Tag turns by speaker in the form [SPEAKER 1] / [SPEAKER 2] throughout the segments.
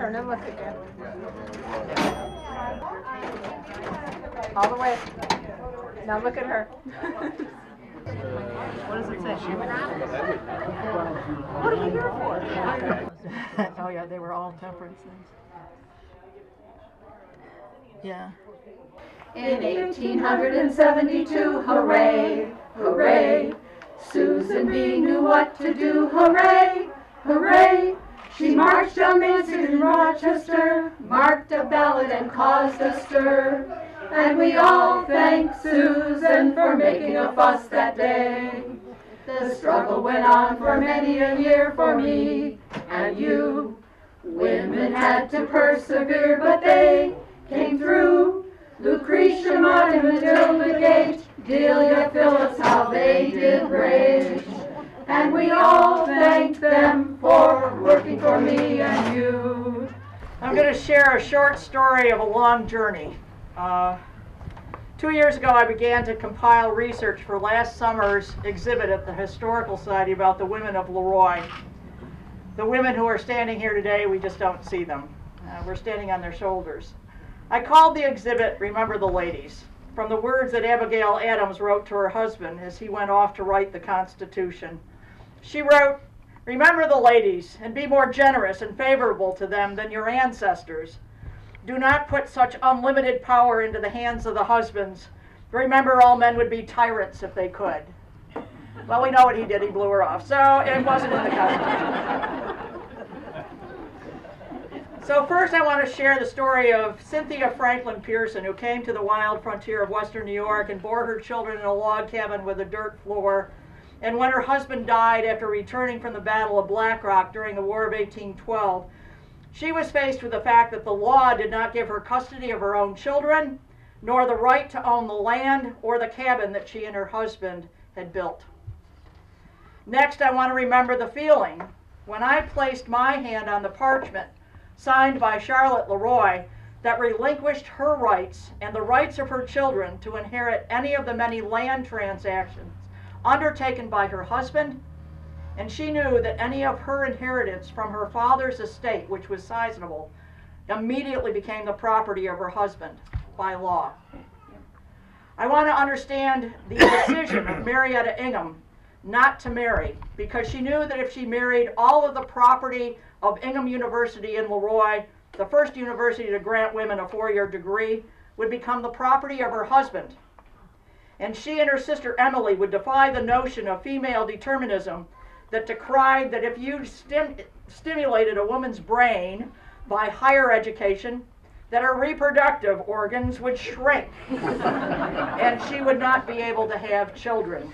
[SPEAKER 1] Turn and look again. All the way. Now look at her. What does it say? What are we here for?
[SPEAKER 2] Oh yeah, they were all temperance things. Yeah.
[SPEAKER 3] In 1872, hooray, hooray, Susan B. knew what to do, hooray, hooray. She marched down Main Street in Rochester, marked a ballot and caused a stir. And we all thank Susan for making a fuss that day. The struggle went on for many a year for me and you. Women had to persevere, but they came through. Lucretia Martin, Matilda Gage, Delia Phillips, how they did rage. And we all thank them for working for me and you.
[SPEAKER 2] I'm going to share a short story of a long journey. 2 years ago, I began to compile research for last summer's exhibit at the Historical Society about the women of LeRoy. The women who are standing here today, we just don't see them. We're standing on their shoulders. I called the exhibit Remember the Ladies, from the words that Abigail Adams wrote to her husband as he went off to write the Constitution. She wrote, "Remember the ladies and be more generous and favorable to them than your ancestors. Do not put such unlimited power into the hands of the husbands. Remember, all men would be tyrants if they could." Well, we know what he did. He blew her off. So it wasn't in the Constitution. So first I want to share the story of Cynthia Franklin Pearson, who came to the wild frontier of western New York and bore her children in a log cabin with a dirt floor. And when her husband died after returning from the Battle of Black Rock during the War of 1812, she was faced with the fact that the law did not give her custody of her own children, nor the right to own the land or the cabin that she and her husband had built. Next, I want to remember the feeling when I placed my hand on the parchment signed by Charlotte LeRoy that relinquished her rights and the rights of her children to inherit any of the many land transactions undertaken by her husband, and she knew that any of her inheritance from her father's estate, which was sizable, immediately became the property of her husband by law. I want to understand the decision of Marietta Ingham not to marry, because she knew that if she married, all of the property of Ingham University in LeRoy, the first university to grant women a 4-year degree, would become the property of her husband. And she and her sister Emily would defy the notion of female determinism that decried that if you stimulated a woman's brain by higher education, that her reproductive organs would shrink and she would not be able to have children.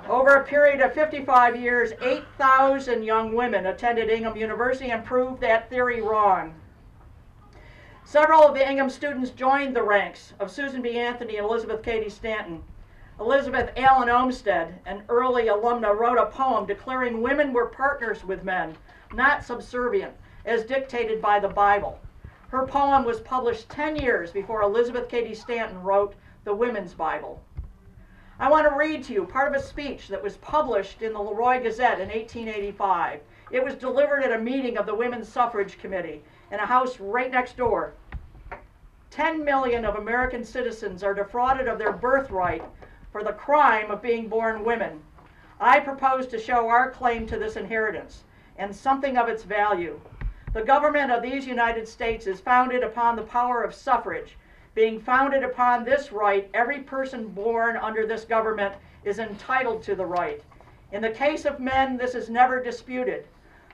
[SPEAKER 2] Over a period of 55 years, 8,000 young women attended Ingham University and proved that theory wrong. Several of the Ingham students joined the ranks of Susan B. Anthony and Elizabeth Cady Stanton. Elizabeth Allen Olmsted, an early alumna, wrote a poem declaring women were partners with men, not subservient, as dictated by the Bible. Her poem was published 10 years before Elizabeth Cady Stanton wrote the Women's Bible. I want to read to you part of a speech that was published in the LeRoy Gazette in 1885. It was delivered at a meeting of the Women's Suffrage Committee in a house right next door. 10 million of American citizens are defrauded of their birthright for the crime of being born women. I propose to show our claim to this inheritance and something of its value. The government of these United States is founded upon the power of suffrage. Being founded upon this right, every person born under this government is entitled to the right. In the case of men, this is never disputed.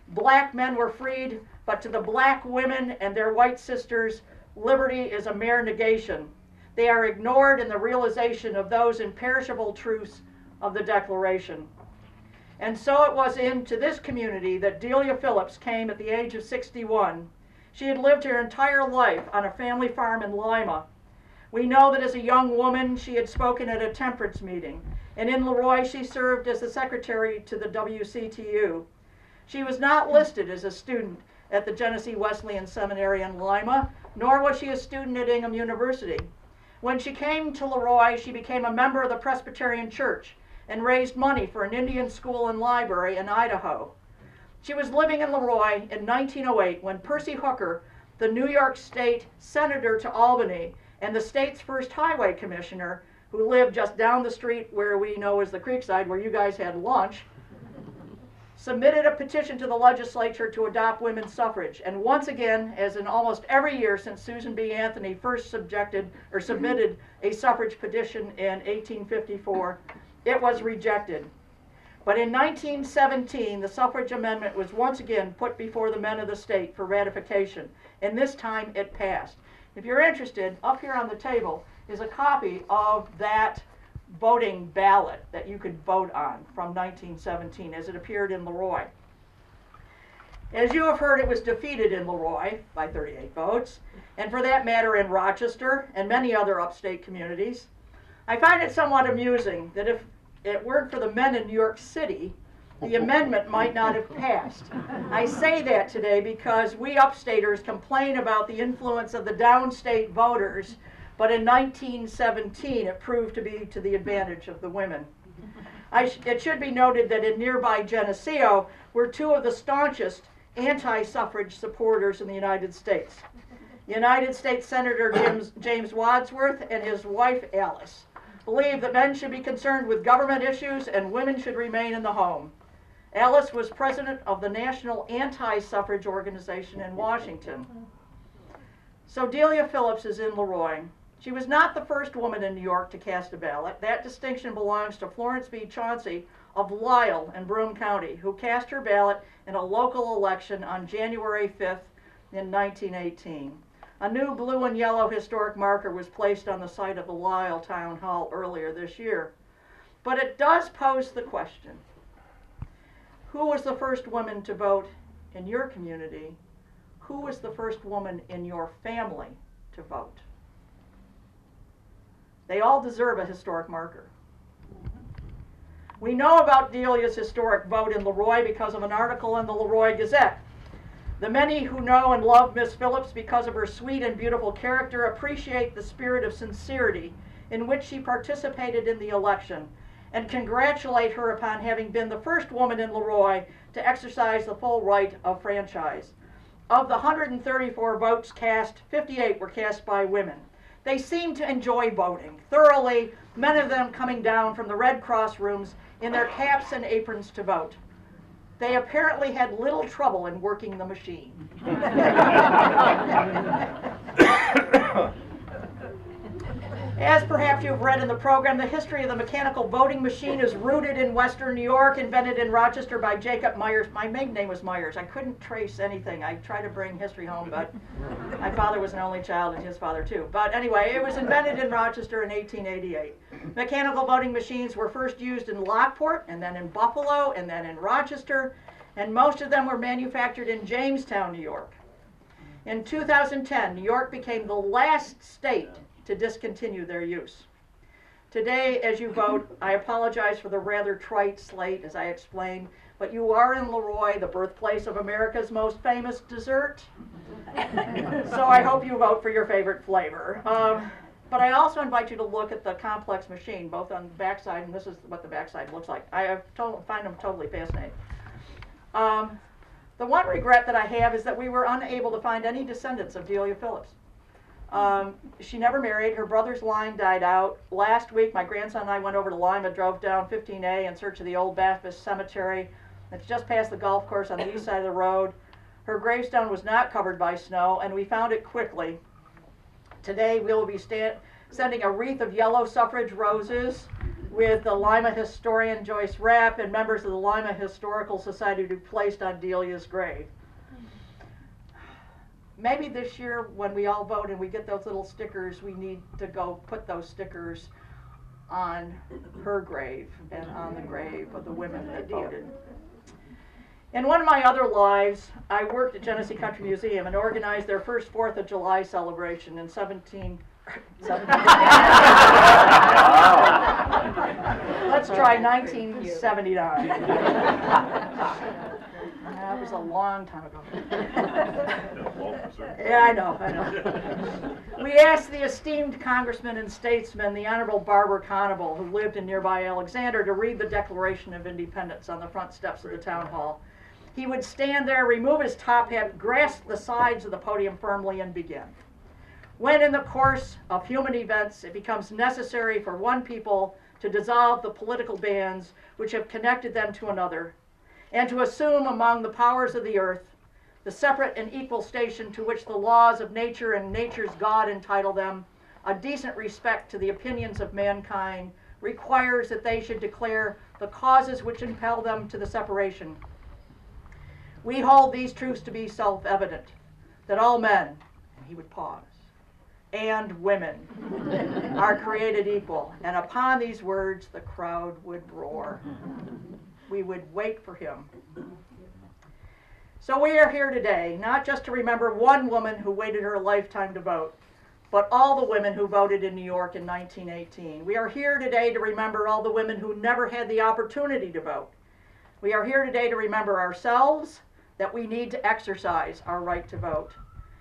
[SPEAKER 2] Black men were freed, but to the black women and their white sisters, liberty is a mere negation. They are ignored in the realization of those imperishable truths of the Declaration. And so it was into this community that Delia Phillips came at the age of 61. She had lived her entire life on a family farm in Lima. We know that as a young woman, she had spoken at a temperance meeting, and in LeRoy she served as the secretary to the WCTU. She was not listed as a student at the Genesee Wesleyan Seminary in Lima, nor was she a student at Ingham University. When she came to LeRoy, she became a member of the Presbyterian Church and raised money for an Indian school and library in Idaho. She was living in LeRoy in 1908 when Percy Hooker, the New York State Senator to Albany, and the state's first highway commissioner, who lived just down the street where we know as the Creekside, where you guys had lunch, submitted a petition to the legislature to adopt women's suffrage. And once again, as in almost every year since Susan B. Anthony first submitted a suffrage petition in 1854, it was rejected. But in 1917, the suffrage amendment was once again put before the men of the state for ratification, and this time it passed. If you're interested, up here on the table is a copy of that voting ballot that you could vote on from 1917 as it appeared in LeRoy. As you have heard, it was defeated in LeRoy by 38 votes, and for that matter in Rochester and many other upstate communities. I find it somewhat amusing that if it weren't for the men in New York City, the amendment might not have passed. I say that today because we upstaters complain about the influence of the downstate voters, but in 1917 it proved to be to the advantage of the women. It should be noted that in nearby Geneseo were two of the staunchest anti-suffrage supporters in the United States. United States Senator James Wadsworth and his wife Alice believed that men should be concerned with government issues and women should remain in the home. Alice was president of the National Anti-Suffrage Organization in Washington. So Delia Phillips is in LeRoy. She was not the first woman in New York to cast a ballot. That distinction belongs to Florence B. Chauncey of Lisle in Broome County, who cast her ballot in a local election on January 5th in 1918. A new blue and yellow historic marker was placed on the site of the Lisle Town Hall earlier this year. But it does pose the question, who was the first woman to vote in your community? Who was the first woman in your family to vote? They all deserve a historic marker. We know about Delia's historic vote in LeRoy because of an article in the LeRoy Gazette. The many who know and love Miss Phillips because of her sweet and beautiful character appreciate the spirit of sincerity in which she participated in the election and congratulate her upon having been the first woman in LeRoy to exercise the full right of franchise. Of the 134 votes cast, 58 were cast by women. They seemed to enjoy voting thoroughly, many of them coming down from the Red Cross rooms in their caps and aprons to vote. They apparently had little trouble in working the machine. As perhaps you've read in the program, the history of the mechanical voting machine is rooted in Western New York, invented in Rochester by Jacob Myers. My maiden name was Myers. I couldn't trace anything. I tried to bring history home, but my father was an only child and his father too. But anyway, it was invented in Rochester in 1888. Mechanical voting machines were first used in Lockport, and then in Buffalo, and then in Rochester, and most of them were manufactured in Jamestown, New York. In 2010, New York became the last state to discontinue their use. Today, as you vote, I apologize for the rather trite slate, as I explained, but you are in LeRoy, the birthplace of America's most famous dessert. So I hope you vote for your favorite flavor. But I also invite you to look at the complex machine, both on the backside, and this is what the backside looks like. I find them totally fascinating. The one regret that I have is that we were unable to find any descendants of Delia Phillips. She never married. Her brother's line died out. Last week, my grandson and I went over to Lima, drove down 15A in search of the old Baptist Cemetery. It's just past the golf course on the east side of the road. Her gravestone was not covered by snow, and we found it quickly. Today, we will be sending a wreath of yellow suffrage roses with the Lima historian Joyce Rapp and members of the Lima Historical Society to be placed on Delia's grave. Maybe this year, when we all vote and we get those little stickers, we need to go put those stickers on her grave and on the grave of the women that voted. In one of my other lives, I worked at Genesee Country Museum and organized their first 4th of July celebration in 17. Let's try 1979. That was a long time ago. Yeah, I know. We asked the esteemed congressman and statesman, the Honorable Barbara Conable, who lived in nearby Alexander, to read the Declaration of Independence on the front steps of the town hall. he would stand there, remove his top hat, grasp the sides of the podium firmly, and begin. When in the course of human events it becomes necessary for one people to dissolve the political bands which have connected them to another, and to assume among the powers of the earth the separate and equal station to which the laws of nature and nature's God entitle them, a decent respect to the opinions of mankind requires that they should declare the causes which impel them to the separation. We hold these truths to be self-evident, that all men, and he would pause, and women are created equal. And upon these words, the crowd would roar. We would wait for him. So we are here today, not just to remember one woman who waited her lifetime to vote, but all the women who voted in New York in 1918. We are here today to remember all the women who never had the opportunity to vote. We are here today to remember ourselves, that we need to exercise our right to vote.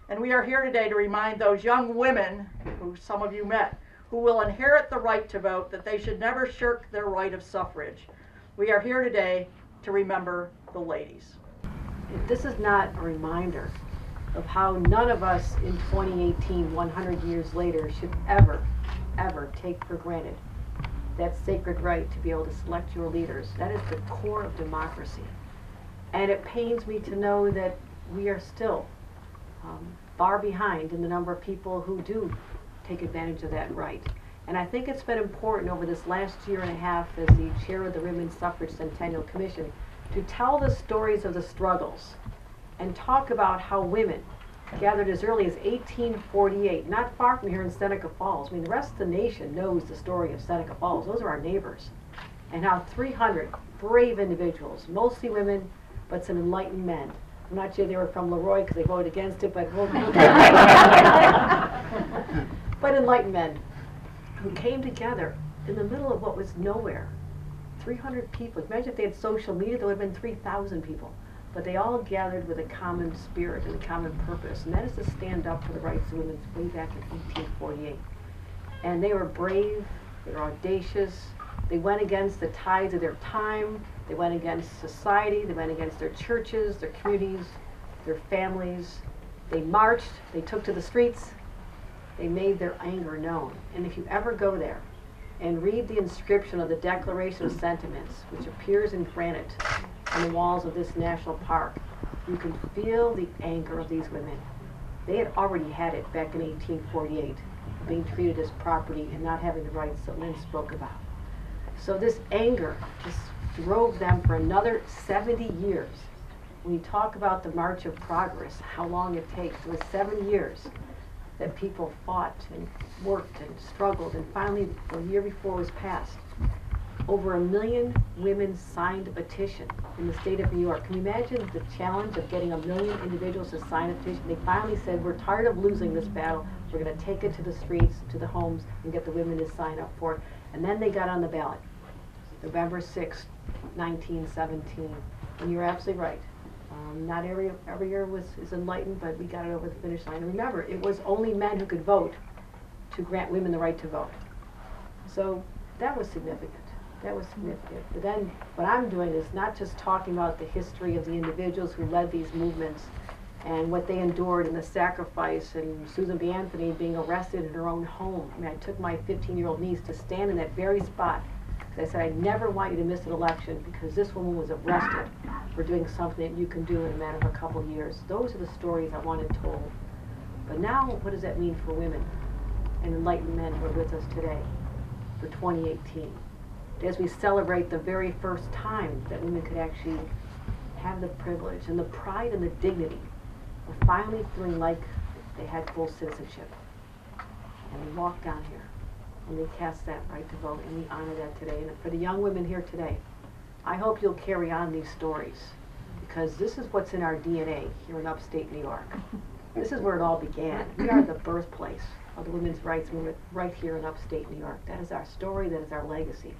[SPEAKER 2] And we are here today to remind those young women, who some of you met, who will inherit the right to vote, that they should never shirk their right of suffrage. We are here today to remember the ladies.
[SPEAKER 4] If this is not a reminder of how none of us in 2018, 100 years later, should ever take for granted that sacred right to be able to select your leaders. That is the core of democracy. And it pains me to know that we are still far behind in the number of people who do take advantage of that right. And I think it's been important over this last year and a half as the chair of the Women's Suffrage Centennial Commission to tell the stories of the struggles and talk about how women gathered as early as 1848, not far from here in Seneca Falls. I mean, the rest of the nation knows the story of Seneca Falls. Those are our neighbors. And how 300 brave individuals, mostly women, but some enlightened men. I'm not sure they were from LeRoy because they voted against it, but but enlightened men who came together in the middle of what was nowhere. 300 people. Imagine if they had social media, there would have been 3,000 people. But they all gathered with a common spirit and a common purpose, and that is to stand up for the rights of women way back in 1848. And they were brave, they were audacious, they went against the tides of their time, they went against society, they went against their churches, their communities, their families. They marched, they took to the streets, they made their anger known. And if you ever go there and read the inscription of the Declaration of Sentiments, which appears in granite on the walls of this national park, you can feel the anger of these women. They had already had it back in 1848, being treated as property and not having the rights that Lynne spoke about. So this anger just drove them for another 70 years. When you talk about the March of Progress, how long it takes, it was 7 years that people fought and worked and struggled, and finally, a year before it was passed, over 1 million women signed a petition in the state of New York. Can you imagine the challenge of getting 1 million individuals to sign a petition? They finally said, we're tired of losing this battle. We're going to take it to the streets, to the homes, and get the women to sign up for it. And then they got on the ballot, November 6, 1917. And you're absolutely right. Not every year is enlightened, but we got it over the finish line. And remember, it was only men who could vote to grant women the right to vote. So that was significant. That was significant. But then what I'm doing is not just talking about the history of the individuals who led these movements and what they endured and the sacrifice, and Susan B. Anthony being arrested in her own home. I mean, I took my 15-year-old niece to stand in that very spot. I said, I never want you to miss an election because this woman was arrested for doing something that you can do in a matter of a couple of years. Those are the stories I wanted told. But now, what does that mean for women and enlightened men who are with us today for 2018? As we celebrate the very first time that women could actually have the privilege and the pride and the dignity of finally feeling like they had full citizenship. And they walked down here and they cast that right to vote, and we honor that today. And for the young women here today, I hope you'll carry on these stories, because this is what's in our DNA here in upstate New York. This is where it all began. We are the birthplace of the women's rights movement right here in upstate New York. That is our story, that is our legacy.